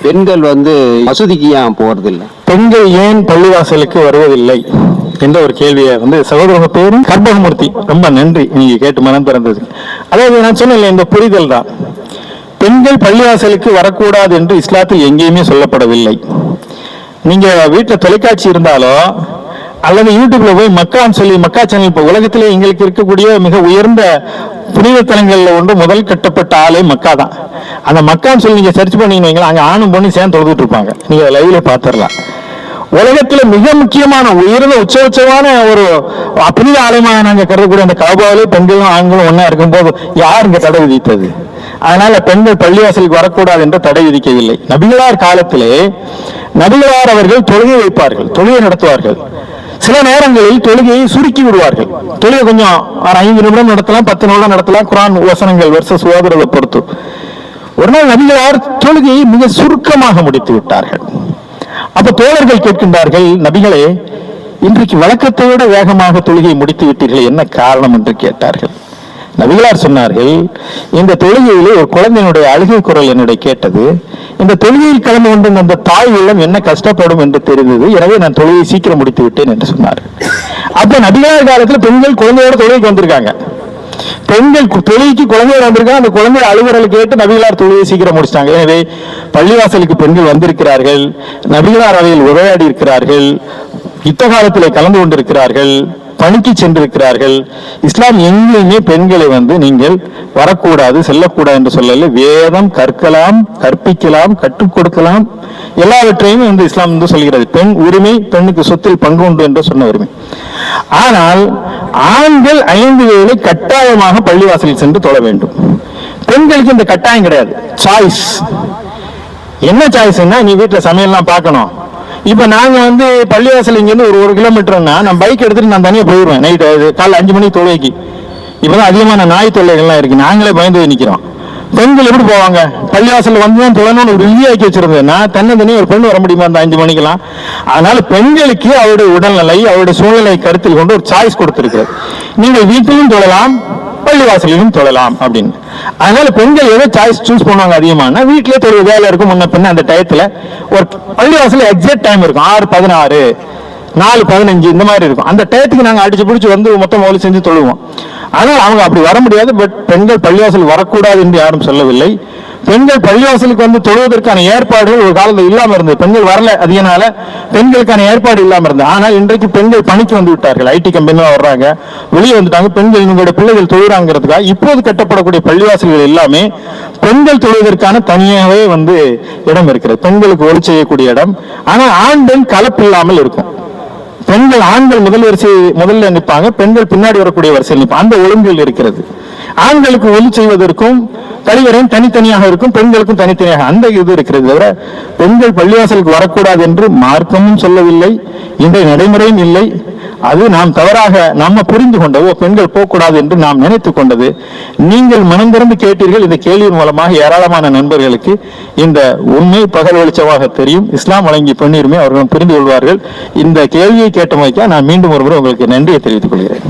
பெண்கள் மசூதிக்கு ஏன் போறதில்லை? பெண்கள் ஏன் பள்ளிவாசலுக்கு வருவதில்லை என்ற ஒரு கேள்வியை சகோதரங்க பேரும் கர்ப்பகமூர்த்தி, ரொம்ப நன்றி நீங்க கேட்டு மனம் திறந்தது. அதாவது நான் சொன்னேன், இந்த புரிதல் தான். பெண்கள் பள்ளிவாசலுக்கு வரக்கூடாது என்று இஸ்லாத்தில் எங்கேயுமே சொல்லப்படவில்லை. நீங்க வீட்டில் தொலைக்காட்சி இருந்தாலோ அல்லது யூடியூப்ல போய் மக்கான்னு சொல்லி மக்கா சேனல், இப்போ உலகத்திலே எங்களுக்கு இருக்கக்கூடிய மிக உயர்ந்த புனித தலங்கள்ல ஒன்று முதல் கட்டப்பட்ட ஆளே மக்கா தான். அந்த மக்கான்னு சொல்லி நீங்க சர்ச் பண்ணீங்கன்னா அங்க ஆணும் பொண்ணு சேர்ந்து தொழுதுட்டு இருப்பாங்க. நீங்க லைவ்ல பாத்துரலாம். உலகத்துல மிக முக்கியமான உயர்ந்த உச்சமான ஒரு புனித ஆலயமாக நாங்க கருதக்கூடிய அந்த காபாவிலே பெண்களும் ஆண்களும் ஒன்னா இருக்கும் போது யார் இங்க தடை விதித்தது? அதனால பெண்கள் பள்ளிவாசலுக்கு வரக்கூடாது என்று தடை விதிக்கவில்லை. நபிகளார் காலத்திலே நபிகளார் அவர்கள் தொழுகை வைப்பார்கள், தொழுகை நடத்துவார்கள். சில நேரங்களில் தொழுகையை சுருக்கி விடுவார்கள். தொழுகை கொஞ்சம் 5 நிமிடம் நடத்தலாம், 10 நிமிடம் நடத்தலாம், குரான் வசனங்கள் வருஷ சுகாதாரத்தை பொறுத்து. ஒரு நாள் நபிகளார் தொழுகையை மிக சுருக்கமாக முடித்து விட்டார்கள். அப்ப தோழர்கள் கேட்கின்றார்கள், நபிகளே இன்றைக்கு வழக்கத்தை விட வேகமாக தொழுகையை முடித்து விட்டீர்கள், என்ன காரணம் என்று கேட்டார்கள். நபிகளார் சொன்னார்கள், இந்த தொழுகையிலே ஒரு குழந்தையினுடைய அழுகை குரல் என்னுடைய கேட்டது. இந்த தொழுகையில் கலந்து கொண்டு அந்த தாய் உள்ளம் என்ன கஷ்டப்படும் என்று தெரிந்தது. எனவே நான் தொழுகையை சீக்கிரம் முடித்து விட்டேன் என்று சொன்னார்கள். அப்ப நபிகளார் காலத்தில் பெண்கள் குழந்தையோட தொழுகைக்கு வந்திருக்காங்க. பெண்கள் தொழுகைக்கு குழந்தையோட வந்திருக்காங்க. அந்த குழந்தை அழுகுறல் கேட்டு நபிகளார் தொழுகையை சீக்கிரம் முடிச்சிட்டாங்க. எனவே பள்ளிவாசலுக்கு பெண்கள் வந்திருக்கிறார்கள். நபிகளார் அவையில் உரையாடி இருக்கிறார்கள். யுத்த காலத்திலே கலந்து கொண்டிருக்கிறார்கள், பணிக்கு சென்றிருக்கிறார்கள். இஸ்லாம் எங்கேயுமே பெண்களை நீங்கள் வரக்கூடாது, செல்லக்கூடாது என்று சொல்லல. வேதம் கற்கலாம், கற்பிக்கலாம், கற்றுக் கொடுக்கலாம், எல்லாவற்றையும் இஸ்லாம் சொல்கிறது. பெண் உரிமை, பெண்ணுக்கு சொத்தில் பங்கு உண்டு என்று சொன்ன உரிமை. ஆனால் ஆண்கள் 5 வேளை கட்டாயமாக பள்ளிவாசலில் சென்று தொழ வேண்டும். பெண்களுக்கு இந்த கட்டாயம் கிடையாது, சாய்ஸ். என்ன சாய்ஸ்னா, நீ வீட்டுல சமையல்லாம் பார்க்கணும். இப்ப நாங்க பள்ளிவாசல் இங்க இருந்து ஒரு கிலோமீட்டர்னா நான் பைக் எடுத்துட்டு நான் தனியா போயிடுவேன். நைட்டு காலைல 5 மணிக்கு தொழுகைக்கு. இப்பதான் அதிகமான நாய் தொல்லைகள்லாம் இருக்கு, நாங்களே பயந்து நிக்கிறோம். பெண்கள் எப்படி போவாங்க? பள்ளிவாசல் தான் தொழணும்னு ஒரு விதியாக்கி வச்சிருந்தேன். நான் தன்னி ஒரு பெண் வர முடியுமா அந்த 5 மணிக்கெல்லாம்? அதனால பெண்களுக்கு அவருடைய உடல்நிலை, அவருடைய சூழ்நிலை கருத்தில் கொண்டு ஒரு சாய்ஸ் கொடுத்திருக்கிறது. நீங்கள் வீட்டிலும் தொழலாம், பள்ளிவாசலிலும் தொழலாம் அப்படின்னு. அதனால பெண்கள் எதை சாய்ஸ் சூஸ் பண்ணுவாங்க அதிகமான? வீட்டிலே தொழில் வேலை இருக்கும் முன்ன பின்ன. அந்த டயத்துல ஒரு பள்ளிவாசல எக்ஸாக்ட் டைம் இருக்கும், 6:16, 4:15 இந்த மாதிரி இருக்கும். அந்த டயத்துக்கு நாங்க அடிச்சு பிடிச்சி மொத்தம் மொழி செஞ்சு தொழுவோம். ஆனால் அவங்க அப்படி வர முடியாது. பட் பெண்கள் பள்ளிவாசல் வரக்கூடாது என்று யாரும் சொல்லவில்லை. பெண்கள் பள்ளிவாசலுக்கு தொழுவதற்கான ஏற்பாடுகள் ஒரு காலத்தில் இல்லாம இருந்தது. பெண்கள் வரல, அதனால பெண்களுக்கான ஏற்பாடு இல்லாம இருந்தது. ஆனால் இன்றைக்கு பெண்கள் பணிக்கு வந்து விட்டார்கள், ஐடி கம்பெனிலாம் வர்றாங்க, வெளியே வந்துட்டாங்க. பெண்கள் இவங்களுடைய பிள்ளைகள் தொழுறாங்கிறதுக்காக இப்போது கட்டப்படக்கூடிய பள்ளிவாசல்கள் எல்லாமே பெண்கள் தொழுவதற்கான தனியாகவே இடம் இருக்கிறது, பெண்களுக்கு ஒளி செய்யக்கூடிய இடம். ஆனால் ஆண் பெண் கலப்பு இல்லாமல் இருக்கும். பெண்கள் ஆண்கள் முதல்ல நிற்பாங்க, பெண்கள் பின்னாடி வரக்கூடிய வரிசையில் நிற்பாங்க. அந்த ஒழுங்குகள் இருக்கிறது. ஆண்களுக்கு ஒளி செய்வதற்கும் கழிவறையும் தனித்தனியாக இருக்கும், பெண்களுக்கும் தனித்தனியாக அந்த இது இருக்கிறது. தவிர பெண்கள் பள்ளிவாசலுக்கு வரக்கூடாது என்று மார்க்கமும் சொல்லவில்லை, இன்றைய நடைமுறையும் இல்லை. அது நாம் தவறாக நம்ம புரிந்து கொண்டதோ, பெண்கள் போகக்கூடாது என்று நாம் நினைத்துக் கொண்டது. நீங்கள் மனம் திறந்து கேட்டீர்கள். இந்த கேள்வியின் மூலமாக ஏராளமான நண்பர்களுக்கு இந்த உண்மை பகல் வெளிச்சமாக தெரியும். இஸ்லாம் வழங்கிய பெண்ணுரிமை அவர்களும் புரிந்து கொள்வார்கள். இந்த கேள்வியை கேட்டமைக்க நான் மீண்டும் ஒருமுறை உங்களுக்கு நன்றியை தெரிவித்துக் கொள்கிறேன்.